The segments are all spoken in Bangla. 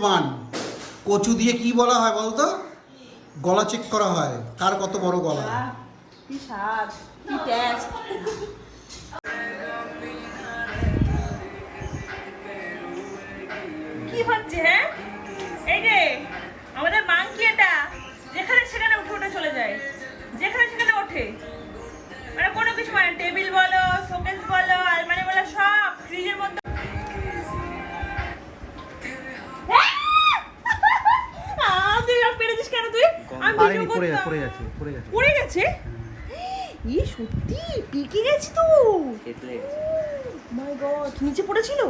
প্রমাণ। কচু দিয়ে কি বলা হয় বলতো? গলা চেক করা হয়, কার কত বড় গলা। কি স্বাদ, কি টেস্ট। কি হচ্ছে? হ্যাঁ, এই যে আমাদের মাংকি, এটা যেখানে সেখানে উঠে উঠে চলে যায়, যেখানে সেখানে ওঠে, মানে কোনো কিছু, মানে টেবিল বলো, শোকেস বলো, আলমারি বলো, সব ফ্রিজের মধ্যে। পেরেছিস কেন তুই? আমি ভিডিও করতাম। পড়ে গেছে? ই সত্যি পেকে গেছি তো। মাই গড, নিচে পড়েছিল।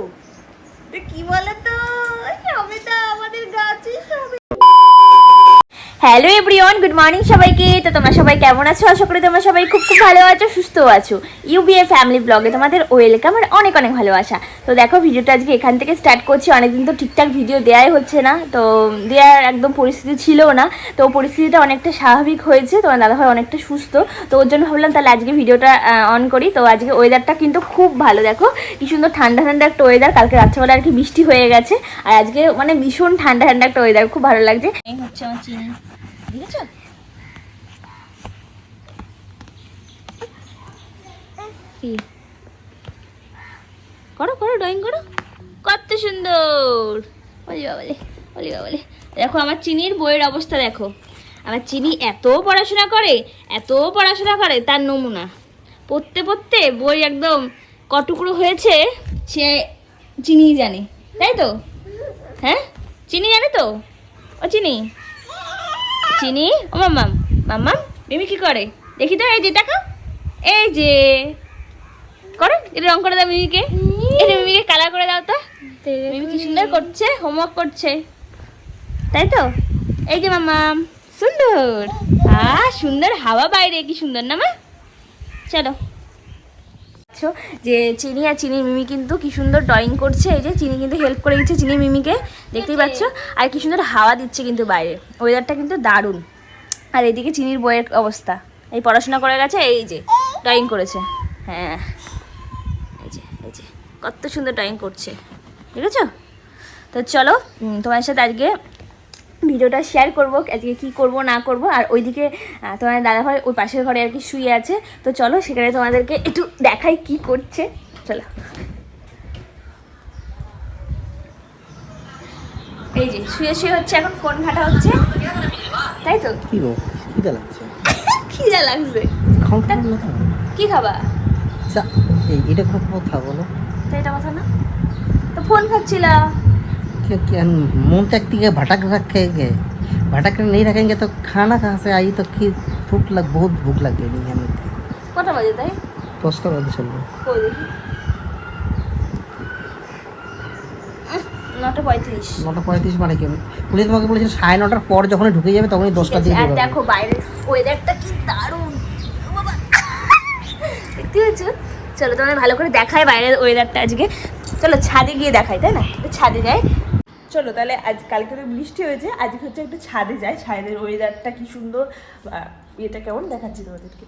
কি বলতো, সবেদা আমাদের গাছে সবে। হ্যালো এভরিওয়ান, গুড মর্নিং সবাইকে। তো তোমরা সবাই কেমন আছো? আশা করি তোমরা সবাই খুব খুব ভালো আছো, সুস্থ আছো। ইউবিএ ফ্যামিলি ব্লগে তোমাদের ওয়েলকাম আর অনেক অনেক ভালোবাসা। তো দেখো, ভিডিওটা আজকে এখান থেকে স্টার্ট করছি। অনেকদিন তো ঠিকঠাক ভিডিও দেওয়াই হচ্ছে না, তো দেওয়ার একদম পরিস্থিতি ছিল না। তো পরিস্থিতিটা অনেকটা স্বাভাবিক হয়েছে, তোমার দাদাভাই অনেকটা সুস্থ, তো ওর জন্য ভাবলাম তাহলে আজকে ভিডিওটা অন করি। তো আজকে ওয়েদারটা কিন্তু খুব ভালো, দেখো কি সুন্দর ঠান্ডা ঠান্ডা একটা ওয়েদার। কালকে রাত্রেবেলা আর কি বৃষ্টি হয়ে গেছে, আর আজকে মানে ভীষণ ঠান্ডা ঠান্ডা একটা ওয়েদার, খুব ভালো লাগছে। এই হচ্ছে আমার চিনি, দেখেছো? করো করো, ড্রয়িং করো, কত সুন্দর। বলি বাবলে, বলি বাবলে। দেখো আমার চিনির বইয়ের অবস্থা দেখো। আমার চিনি এত পড়াশোনা করে, এত পড়াশোনা করে, তার নমুনা। পড়তে পড়তে বই একদম কটুকরো হয়েছে, সে চিনি জানে, তাই তো? হ্যাঁ, চিনি জানে তো। ও চিনি, চিনি, ও মাম্মাম, মাম্মাম মিমি কি করে দেখি তো। এই যে টাকা, এই যে করো, এটা রং করে দাও মিমিকে, এটা মিমিকে কালার করে দাও তো। মিমি কি সুন্দর করছে, হোমওয়ার্ক করছে, তাই তো? এই যে মাম্মাম, সুন্দর। সুন্দর হাওয়া বাইরে, কি সুন্দর না মা? চলো। যে চিনি আর চিনি মিমি কিন্তু কি সুন্দর ড্রয়িং করছে। এই যে চিনি কিন্তু হেল্প করে দিচ্ছে চিনি মিমিকে, দেখতেই পাচ্ছ। আর কি সুন্দর হাওয়া দিচ্ছে কিন্তু বাইরে, ওয়েদারটা কিন্তু দারুণ। আর এদিকে চিনির বইয়ের অবস্থা, এই পড়াশোনা করে গেছে, এই যে ড্রয়িং করেছে। হ্যাঁ, এই যে এই যে কত সুন্দর ড্রয়িং করছে, ঠিক আছে? তো চলো, তোমার সাথে আজকে ভিডিওটা শেয়ার করবো, আজকে কী করব না করব। আর ওইদিকে তোমার দাদাভাই ওই পাশের ঘরে আর কি শুয়ে আছে, তো চলো সেখানে তোমাদেরকে একটু দেখাই কি করছে। চলো, এই যে শুয়ে শুয়ে হচ্ছে এখন, ফোন ঘাটা হচ্ছে, তাই তো? খিদে লাগছে। খিদে লাগছে? কি খাবা? এটা খুব কথা বলো তো এটা কথা না, তো ফোন খাচ্ছিলা। मन तक भटक रखे गए, भटक नहीं रखेंगे तो खाना कहाँ से आई? तो बहुत भूख लग गई नहीं हमें। কটা বাজে তাই? 10টা বাজে চলবে। কই দেখি, 9:35। 9:35 মানে কি? পুলিশ তোমাকে বলেছিল 9:30টার পর যখন ঢুকে যাবে তখনই 10টা দিয়ে আর দেবে। দেখো বাইরের ওয়েদারটা কি দারুণ, বাবা দেখতে পাচ্ছ? চলো তোমাদের ভালো করে দেখাই বাইরের ওয়েদারটা আজকে। চলো ছাদে গিয়ে দেখাই, তাই না? ছাদে যাই চলো তাহলে। আজ কালকে তো বৃষ্টি হয়েছে, আজকে হচ্ছে একটু ছাদে যাই, ছাদের ওয়েদারটা কি সুন্দর, ইয়েটা কেমন দেখাচ্ছি তোমাদেরকে।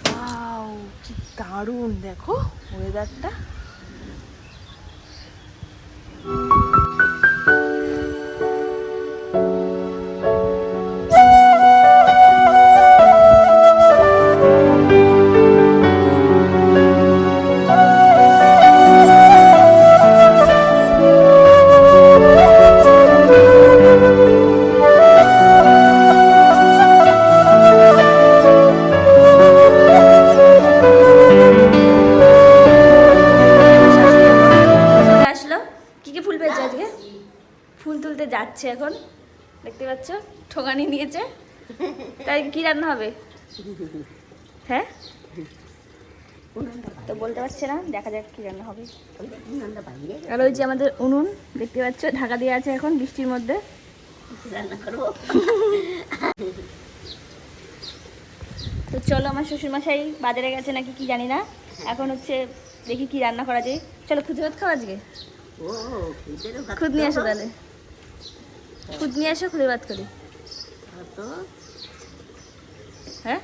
ওয়াও, কি দারুণ দেখো ওয়েদারটা। ফুল তুলতে যাচ্ছে এখন, দেখতে পাচ্ছ ঠোঙানি নিয়েছে। তাই কি রান্না হবে? হ্যাঁ, তো বলতে পারছে না, দেখা যাক কি রান্না হবে। আর ওই যে আমাদের উনুন দেখতে পাচ্ছ, ঢাকা দিয়ে আছে এখন বৃষ্টির মধ্যে। রান্না করবো। তো চলো, আমার শ্বশুরমশাই বাজারে গেছে নাকি কি জানি না, এখন হচ্ছে দেখি কি রান্না করা যায়। চলো খুদে ভাত খাও আজকে। খুদ নিয়ে আসো তাহলে, খুদ নিয়ে আসো, খুদে ভাত করি। হ্যাঁ,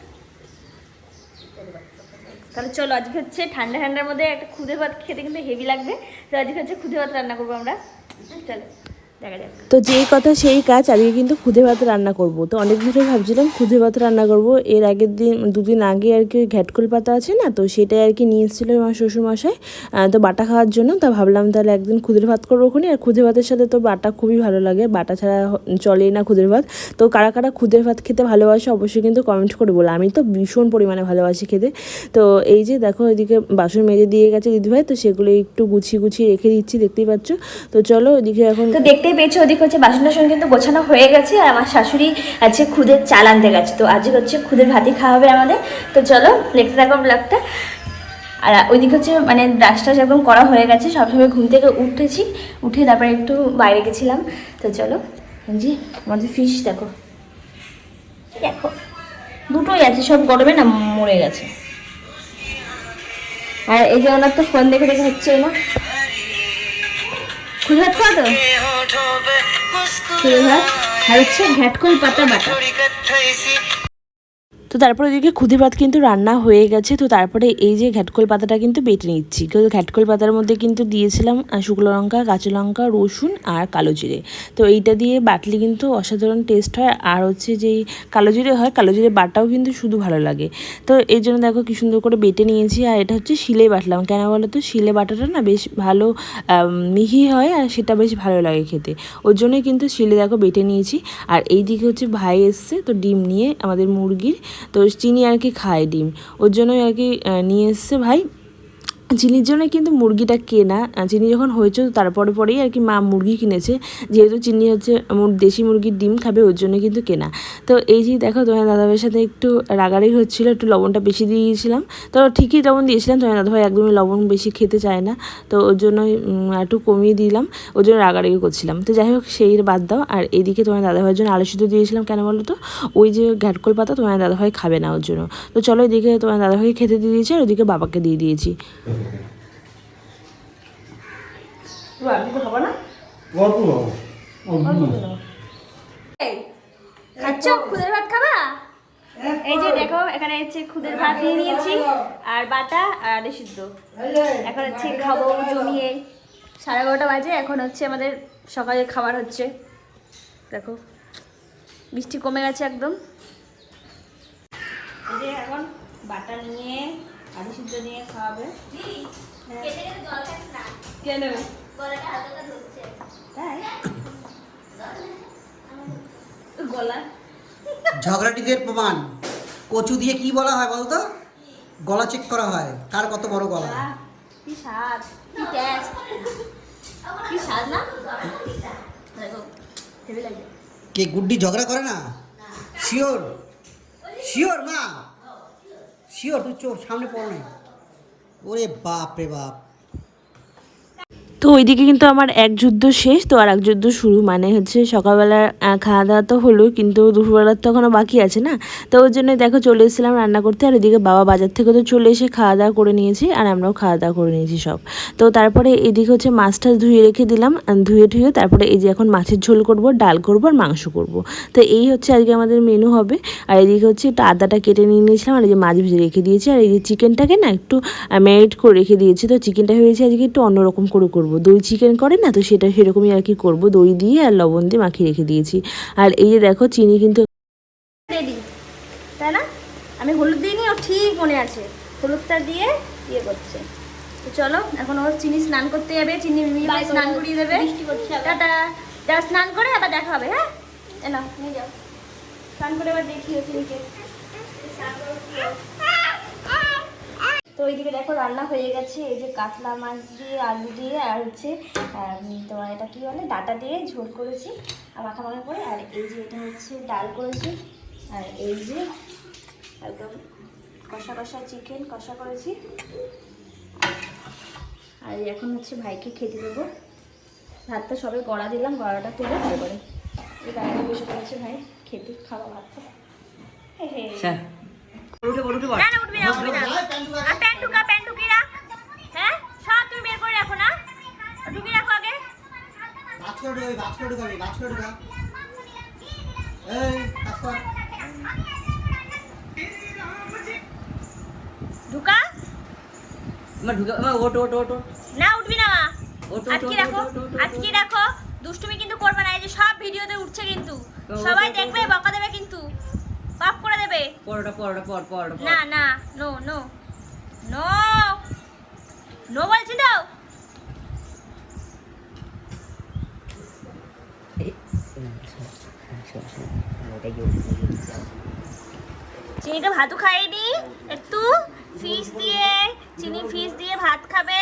তাহলে চলো, আজকে হচ্ছে ঠান্ডা ঠান্ডার মধ্যে একটা খুদে ভাত খেতে কিন্তু হেভি লাগবে। তো আজকে হচ্ছে খুদে ভাত রান্না করবো আমরা। চলো দেখা যাক। তো যেই কথা সেই কাজ, আজকে কিন্তু খুদে ভাত রান্না করব। তো অনেক ধরে ভাবছিলাম খুদে ভাত রান্না করব। এর আগের দিন, দুদিন আগে আর কি ঘ্যাটকল পাতা আছে না, তো সেটাই আর কি নিয়ে এসেছিলো আমার শ্বশুরমশাই, তো বাটা খাওয়ার জন্য। তা ভাবলাম তাহলে একদিন খুদের ভাত করবো ওখানে। আর খুদে ভাতের সাথে তো বাটা খুবই ভালো লাগে, বাটা ছাড়া চলেই না খুদের ভাত। তো কারা কারা খুদের ভাত খেতে ভালোবাসে অবশ্যই কিন্তু কমেন্ট করে বলো। আমি তো ভীষণ পরিমাণে ভালোবাসি খেতে। তো এই যে দেখো এদিকে বাসন মেজে দিয়ে গেছে দিদিভাই, তো সেগুলো একটু গুছিয়ে গুছিয়ে রেখে দিচ্ছি, দেখতেই পাচ্ছ। তো চলো ওইদিকে এখন তো দেখতেই পেয়েছো ওদিকে হচ্ছে বাসন টাসন কিন্তু গোছানো হয়ে গেছে। আর আমার শাশুড়ি আছে খুদের চাল আনতে গেছে। তো আজকে হচ্ছে খুদের ভাতই খাওয়া হবে আমাদের। তো চলো দেখতে থাকো ব্লগটা। আর ওইদিকে হচ্ছে মানে ব্রাশ টাশ একদম করা হয়ে গেছে, সবসময় ঘুম থেকে উঠেছি, উঠে তারপরে একটু বাইরে গেছিলাম। তো চলো, জি আমাদের ফিশ দেখো দেখো দুটোই আছে, সব গরমে না মরে গেছে। আর এই যে ওনার তো ফোন দেখে দেখে হচ্ছে না। খুদে ভাত খাওয়া তো খুদে ভাত আর হচ্ছে ঘ্যাটকল পাতা বাটা। তো তারপরে ওইদিকে খুদে ভাত কিন্তু রান্না হয়ে গেছে। তো তারপরে এই যে ঘ্যাটকল পাতাটা কিন্তু বেটে নিচ্ছি। ঘ্যাটকল পাতার মধ্যে কিন্তু দিয়েছিলাম শুকনো লঙ্কা, কাঁচা লঙ্কা, রসুন আর কালো জিরে। তো এইটা দিয়ে বাটলে কিন্তু অসাধারণ টেস্ট হয়। আর হচ্ছে যেই কালো জিরে হয়, কালো জিরে বাটাও কিন্তু শুধু ভালো লাগে। তো এই জন্য দেখো কি সুন্দর করে বেটে নিয়েছি। আর এটা হচ্ছে শিলে বাটলাম, কেন বলো তো শিলে বাটাটা না বেশ ভালো মিহি হয়, আর সেটা বেশ ভালো লাগে খেতে। ওর জন্যই কিন্তু শিলে দেখো বেটে নিয়েছি। আর এই দিকে হচ্ছে ভাই এসছে, তো ডিম নিয়ে, আমাদের মুরগির, তো চিনি আর কি খায় ডিম, ওর জন্যই আর কি নিয়ে এসছে ভাই। চিনির জন্য কিন্তু মুরগিটা কেনা, চিনি যখন হয়েছে তারপরে পরেই আর কি মা মুরগি কিনেছে, যেহেতু চিনি হচ্ছে দেশি মুরগির ডিম খাবে, ওর জন্য কিন্তু কেনা। তো এই যে দেখো তোমার দাদাভাইয়ের সাথে একটু রাগারাগি হচ্ছিলো, একটু লবণটা বেশি দিয়ে দিয়েছিলাম। তো ঠিকই লবণ দিয়েছিলাম, তোমার দাদাভাই একদমই লবণ বেশি খেতে চায় না, তো ওর জন্যই একটু কমিয়ে দিলাম, ওর জন্য রাগারাগি করছিলাম। তো যাই হোক সেই বাদ দাও। আর এদিকে তোমার দাদাভাইয়ের জন্য আলু সিদ্ধ দিয়েছিলাম, কেন বলো তো ওই যে ঘ্যাটকল পাতা তোমার দাদাভাই খাবে না, ওর জন্য। তো চলো এদিকে তোমার দাদাভাইকে খেতে দিয়ে দিয়েছি, আর ওদিকে বাবাকে দিয়ে দিয়েছি। খাচ্ছ খুদের ভাত খাবা? এই যে দেখো এখানে হচ্ছে খুদের ভাত নিয়ে নিয়েছি, আর বাটা আর আলু সিদ্ধ। এখন হচ্ছে খাবো জমিয়ে। 11:30 বাজে, এখন হচ্ছে আমাদের সকালের খাবার হচ্ছে। দেখো বৃষ্টি কমে গেছে একদম। এই যে এখন বাটা নিয়ে আলু সিদ্ধ নিয়ে খাওয়াবে। কেন গলা ঝগড়াটিদের প্রমাণ। কচু দিয়ে কি বলা হয় বলতো? গলা চেক করা হয়, কার কত বড় গলা। কি স্বাদ, কি টেস্ট, কি স্বাদ না? দেখো হেভি লাগে। কে গুড্ডি ঝগড়া করে না? শিওর শিওর মা শিওর, তুই চোর সামনে পড় না। ওরে বাপ রে বাপ। তো ওইদিকে কিন্তু আমার এক যুদ্ধ শেষ, তো আর এক যুদ্ধ শুরু। মানে হচ্ছে সকালবেলার খাওয়া দাওয়া তো হলো, কিন্তু দুপুরবেলার তো এখনও বাকি আছে না। তো ওর জন্য দেখো চলে এসেছিলাম রান্না করতে। আর ওইদিকে বাবা বাজার থেকে তো চলে এসে খাওয়া দাওয়া করে নিয়েছি, আর আমরাও খাওয়া দাওয়া করে নিয়েছি সব। তো তারপরে এদিকে হচ্ছে মাছটা ধুয়ে রেখে দিলাম, ধুয়ে ঠুয়ে তারপরে এই যে এখন মাছের ঝোল করব, ডাল করব আর মাংস করব। তো এই হচ্ছে আজকে আমাদের মেনু হবে। আর এদিকে হচ্ছে একটু আদাটা কেটে নিয়ে নিয়েছিলাম, আর এই যে মাছ ভেজে রেখে দিয়েছি। আর এই যে চিকেনটাকে না একটু ম্যারিনেট করে রেখে দিয়েছি। তো চিকেনটা ভেবেছি আজকে একটু অন্যরকম করে করবো, দই চিকেন করে না, তো সেটা সেরকমই আর কি করবো, দই দিয়ে আর লবণ দিয়ে মাখিয়ে রেখে দিয়েছি। আর এই যে দেখো চিনি কিন্তু রেডি, তাই না? আমি হলুদ দিইনি, ও ঠিক মনে আছে, হলুদটা দিয়ে ইয়ে করছে। তো চলো এখন ওর চিনি স্নান করতে যাবে, চিনি মিমিকে স্নান করিয়ে দেবে। টাটা, যাও স্নান করে আবার দেখা হবে। হ্যাঁ না নিয়ে যাও, স্নান করে আবার দেখিও চিনিকে। তো ওইদিকে দেখো রান্না হয়ে গেছে। এই যে কাতলা মাছ দিয়ে আলু দিয়ে আর হচ্ছে তোমার এটা কী বলে ডাঁটা দিয়ে ঝোল করেছি আর মাখা মাখা করে। আর এই যে এটা হচ্ছে ডাল করেছি, আর এই যে একদম কষা কষা চিকেন কষা করেছি। আর এখন হচ্ছে ভাইকে খেতে দেবো। ভাতটা সবে গড়া দিলাম, গড়াটা তুলে তারপরে এই গাড়িতে বসে পড়েছে ভাই খেতে, খাওয়া ভাতটা। হ্যাঁ না না উঠবি না, উঠবি না। আর প্যান্ট ঢুকি রাখ। হ্যাঁ সব তুমি বের করে রাখো না, ঢুকি রাখো আগে। ঢুকা মা ঢুকে মা ওটো ওটো ওটো না, উঠবি না মা। ওটো, আটকে ওটো, রাখো, ওটো, ওটো, ওটো। আটকে রাখো। দুষ্টুমি কিন্তু করবে না, এই যে সব ভিডিওতে উঠছে কিন্তু সবাই দেখবে, বকা দেবে কিন্তু, পাপ করে দেবে। পরোটা পরোটা পর পরোটা না না, নো নো নো নো বলছি তো। চিনিটা ভাতও খাইনি, একটু ফিশ দিয়ে, চিনি ফিশ দিয়ে ভাত খাবে।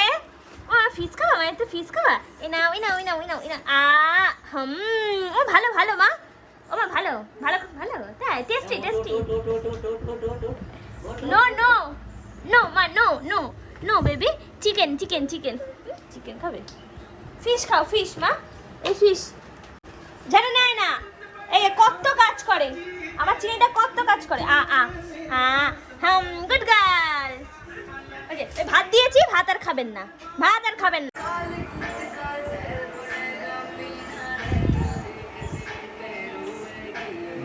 ও ফিশ খাবা, মা একটু ফিশ খাবা? এ নাও এ নাও এ নাও এ নাও এ নাও। ও ভালো ভালো মা, ও মা ভালো ভালো ভালো, তাই tasty tasty. No no no মা, no no no baby, chicken chicken chicken chicken খাবে। ফিশ খাও, ফিশ মা, এই ফিশ জানে নেয় না, এই কত কাজ করে আমার চিনিটা, কত কাজ করে। Good girl. ওই যে ভাত দিয়েছি, ভাত আর খাবেন না, ভাত আর খাবেন না।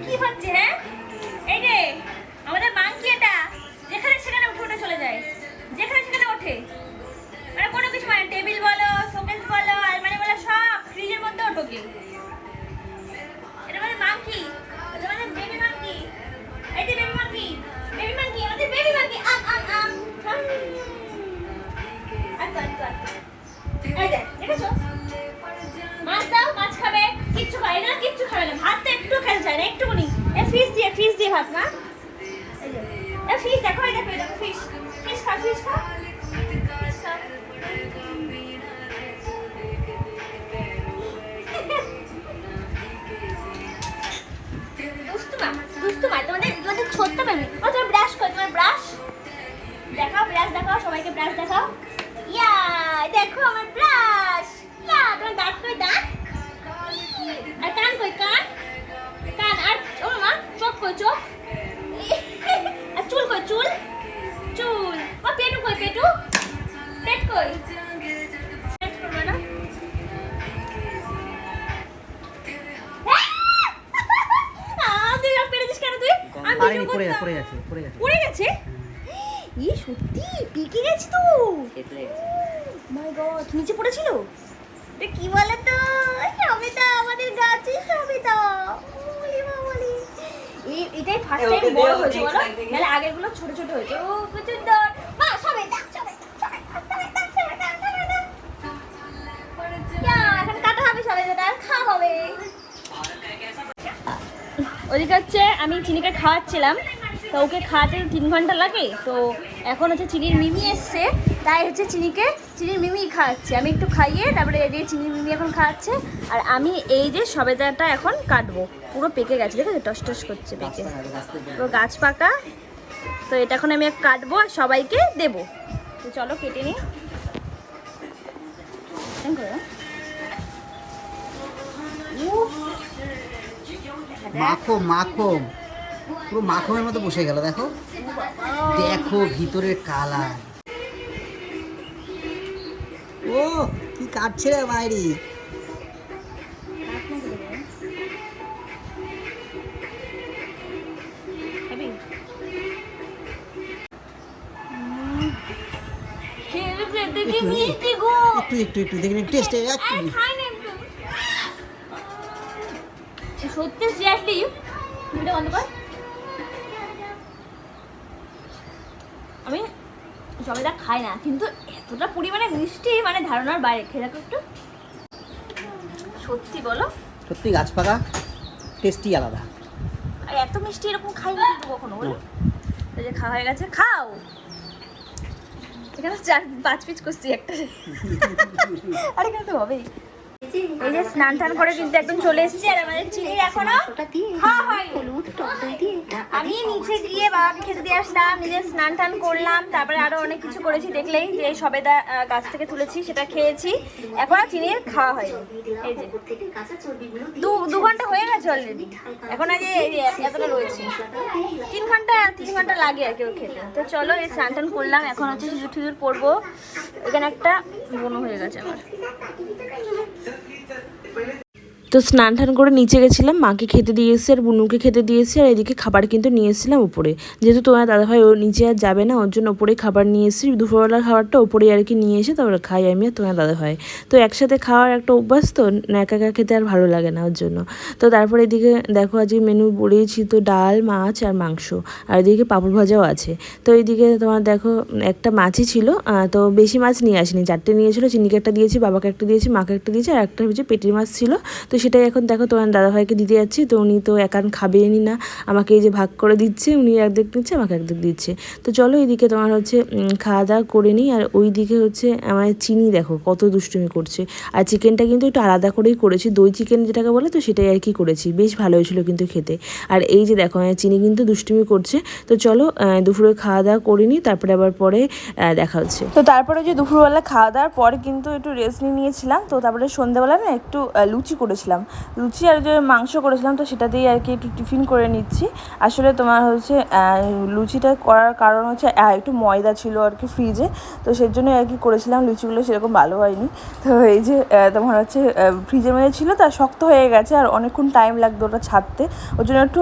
কি হচ্ছে? হ্যাঁ, এই যে আমাদের মাংকি, এটা যেখানে সেখানে উঠে উঠে চলে যায়, যেখানে সেখানে ওঠে, মানে কোনো কিছু, মানে টেবিল বলো, শোকেস বলো, আলমারি বলো, সব ফ্রিজের মধ্যেও ঢোকে। এটা মানে মাংকি, এটা মানে বেবি মাংকি। এই যে বেবি মাংকি, বেবি মাংকি, আমাদের বেবি মাংকি। এই যে দেখেছো, মাছ দাও, মাছ খাবে, কিচ্ছু খাবে না, কিচ্ছু খাবে না, ভাত তো একটু খেতে চায় না, একটুকুনি। ফিশ দিয়ে ভাত মা, এই যে ফিশ দেখো, এই দেখো, এই দেখো ফিশ, ফিশ খাও, ফিশ খাও, ফিশ খাও। দুষ্টু মা, তোমাদের ছোট্ট বেবি। ও তোমার ব্রাশ কই, তোমার ব্রাশ দেখাও, ব্রাশ দেখাও, সবাইকে ব্রাশ দেখাও। ইয়া দেখো আমার ব্রাশ। ইয়া তোমার দাঁত কই, দাঁত? আর কান কই, কান? কান আর ও মা, চোখ কই, চোখ? আর চুল কই, চুল? চুল। ও পেটু কই, পেটু? পেট কই? পেট করবে না? পারেনি, পড়ে গেছে, পড়ে গেছে, পড়ে গেছে। পড়ে গেছে? ই সত্যি পেকে গেছে তো। মাই গড, নিচে পড়েছিল? এটা কি বলে তো, সবিতা, আমাদের গাছের সবিতা। ওরে বাবারে, এটাই ফার্স্ট টাইম বড় হয়েছে বলো, নাহলে আগেরগুলো ছোট ছোট হয়েছে। ও প্রচুর ডর মা, সবিতা সবিতা সবিতা সবিতা সবিতা সবিতা। এখন কাটা হবে সবিতা, আর খাওয়া হবে। ওদিকে হচ্ছে আমি চিনিকে খাওয়াচ্ছিলাম, তো ওকে খাওয়াতে 3 ঘন্টা লাগে। তো এখন হচ্ছে চিনির মিমি এসছে, তাই হচ্ছে চিনির মিমি খাওয়াচ্ছে। আমি একটু খাইয়ে তারপরে এদিকে চিনির মিমি এখন খাওয়াচ্ছে। আর আমি এই যে সবেদাটা এখন কাটবো, পুরো পেকে গেছে, দেখো টস টস করছে পেকে, পুরো গাছ পাকা। তো এটা এখন আমি কাটবো আর সবাইকে দেবো। তো চলো কেটে নিই। মাখো মাখো, পুরো মাখনের মতো বসে গেল, দেখো দেখো ভিতরের কালার। ও কি কাটছে রে মাইরি। একটু একটু একটু দেখি টেস্ট। সত্যি সিরিয়াসলি ভিডিও বন্ধ কর। আমি সবেদা খাই না, কিন্তু এতটা পরিমাণে মিষ্টি, মানে ধারণার বাইরে। খেয়ে দেখো একটু, সত্যি বলো, সত্যি গাছ পাকা, টেস্টি আলাদা। আর এত মিষ্টি এরকম খাই না কিন্তু কখনো, বলো। এই যে খাওয়া হয়ে গেছে, খাও। এখানে 4-5 পিস করছি একটা, আরে এখানে তো হবেই। এই যে স্নান টান করে কিন্তু একদম চলে এসেছি, আর আমাদের চিনির এখনো খাওয়া হয়নি। আমি নিচে গিয়ে বাবাকে খেতে দিয়ে আসলাম, নিজে স্নান টান করলাম, তারপরে আরো অনেক কিছু করেছি, দেখলেই যে সবেদা গাছ থেকে তুলেছি, সেটা খেয়েছি। এখন আর চিনির খাওয়া হয়নি। এই যে 2 ঘন্টা হয়ে গেছে অলরেডি, এখন আজ এতটা রয়েছে। 3 ঘন্টা লাগে আর কি ওর খেতে। তো চলো, এই স্নান টান করলাম, এখন হচ্ছে সিঁদুর টিঁদুর পরবো। এখানে একটা বোনো হয়ে গেছে আমার। তো স্নান টান করে নিচে গেছিলাম, মাকে খেতে দিয়েছি আর বুনুকে খেতে দিয়েছি, আর এদিকে খাবার কিন্তু নিয়ে এসেছিলাম উপরে। যেহেতু তোমার দাদাভাই ও নিচে আর যাবে না, ওর জন্য ওপরেই খাবার নিয়ে এসেছি। দুপুরবেলার খাবারটা ওপরেই আর কি নিয়ে এসে তারপরে খাই আমি আর তোমার দাদাভাই। তো একসাথে খাওয়ার একটা অভ্যাস, তো একা একা খেতে আর ভালো লাগে না ওর জন্য। তো তারপরে এদিকে দেখো আজকে মেনু বলেইছি তো ডাল, মাছ আর মাংস, আর এদিকে পাঁপড় ভাজাও আছে। তো এইদিকে তোমার দেখো একটা মাছই ছিল, তো বেশি মাছ নিয়ে আসিনি, 4টে নিয়েছিল। চিনিকে একটা দিয়েছি, বাবাকে একটা দিয়েছি, মাকে একটা দিয়েছি, আর একটা হচ্ছে পেটির মাছ ছিল। তো সেটাই এখন দেখো তোমার দাদাভাইকে দিতে যাচ্ছি। তো উনি তো একান খাবেনি না, আমাকে এই যে ভাগ করে দিচ্ছে, উনি একদিক দিচ্ছে, আমাকে একদিক দিচ্ছে। তো চলো এইদিকে তোমার হচ্ছে খাওয়া দাওয়া করে নিই। আর ওই দিকে হচ্ছে আমার চিনি দেখো কত দুষ্টুমি করছে। আর চিকেনটা কিন্তু একটু আলাদা করেই করেছি, দই চিকেন যেটাকে বলে, তো সেটাই আর কি করেছি, বেশ ভালো হয়েছিল কিন্তু খেতে। আর এই যে দেখো চিনি কিন্তু দুষ্টুমি করছে। তো চলো দুপুরে খাওয়া দাওয়া করে নিই, তারপরে আবার পরে দেখা হচ্ছে। তো তারপরে যে দুপুরবেলা খাওয়া দাওয়ার পরে কিন্তু একটু রেস্ট নিয়েছিলাম। তো তারপরে সন্ধ্যাবেলা না একটু লুচি করেছিলাম, লুচি আর যে মাংস করেছিলাম, তো সেটা দিয়ে আর কি একটু টিফিন করে নিচ্ছি। আসলে তোমার হচ্ছে লুচিটা করার কারণ হচ্ছে একটু ময়দা ছিল আর কি ফ্রিজে, তো সেই জন্য আর কি করেছিলাম। লুচিগুলো সেরকম ভালো হয়নি। তো এই যে তোমার হচ্ছে ফ্রিজের মধ্যে ছিল, তা শক্ত হয়ে গেছে আর অনেকক্ষণ টাইম লাগতো ওটা ছাড়তে, ওর জন্য একটু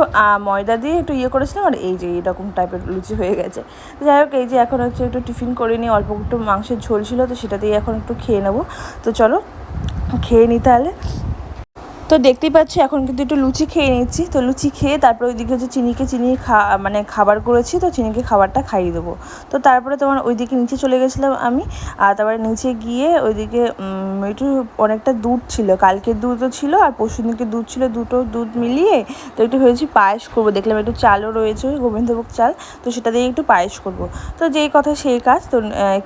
ময়দা দিয়ে একটু করেছিলাম। আর এই যে এরকম টাইপের লুচি হয়ে গেছে। তো যাই হোক এই যে এখন হচ্ছে একটু টিফিন করে নিই, অল্প একটু মাংসের ঝোল ছিল, তো সেটা দিয়ে এখন একটু খেয়ে নেবো। তো চলো খেয়ে নিই তাহলে। তো দেখতেই পাচ্ছি এখন কিন্তু একটু লুচি খেয়ে নিচ্ছি। তো লুচি খেয়ে তারপরে ওইদিকে হচ্ছে চিনিকে মানে খাবার করেছি, তো চিনিকে খাবারটা খাইয়ে দেবো। তো তারপরে তোমার ওইদিকে নিচে চলে গেছিলাম আমি। আর তারপরে নিচে গিয়ে ওইদিকে একটু অনেকটা দুধ ছিল, কালকের দুধও ছিল আর পরশুদিনকে দুধ ছিল, দুটো দুধ মিলিয়ে তো একটু হয়েছি পায়েস করবো। দেখলাম একটু চালও রয়েছে, গোবিন্দভোগ চাল, তো সেটা দিয়ে একটু পায়েস করবো। তো যেই কথা সেই কাজ। তো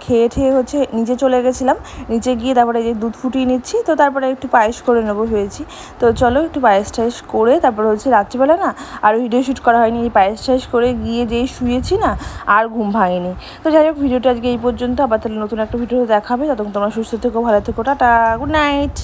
খেয়ে ঠেয়ে হচ্ছে নিচে চলে গেছিলাম, নিচে গিয়ে তারপরে এই যে দুধ ফুটিয়ে নিচ্ছি। তো তারপরে একটু পায়েস করে নেবো হয়েছি। তো চলো একটু পায়েস টায়েস করে তারপরে হচ্ছে রাত্রিবেলা না আর ভিডিও শ্যুট করা হয়নি, এই পায়েস টায়েস করে গিয়ে যেই শুয়েছি না আর ঘুম ভাঙেনি। তো যাই হোক ভিডিওটা আজকে এই পর্যন্ত, আবার তাহলে নতুন একটা ভিডিও দেখাবে। ততক্ষণ তোমরা সুস্থ থেকো, ভালো থেকো, টাটা, গুড নাইট।